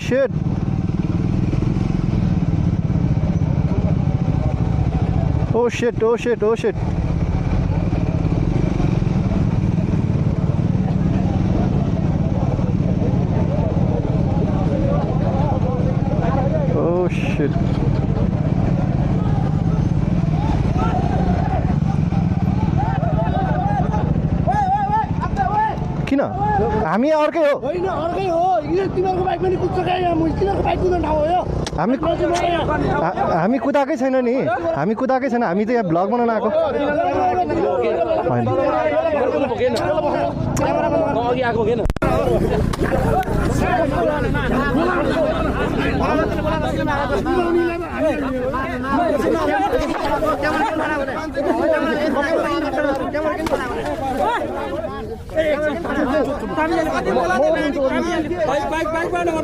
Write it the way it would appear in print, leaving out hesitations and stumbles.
shit. Oh shit, oh shit, oh shit. Oh shit. किन हामी अर्कै हो होइन अर्कै हो यो तिनीहरुको बाइक पनि कुद्छ क्या यहाँ तिनीहरुको बाइक कुद्ने ठाउँ हो यो हामी कुदाएकै छैन नि हामी कुदाएकै छैन हामी त यहाँ भ्लग बनाउन आएको अघि आएको किन बाइक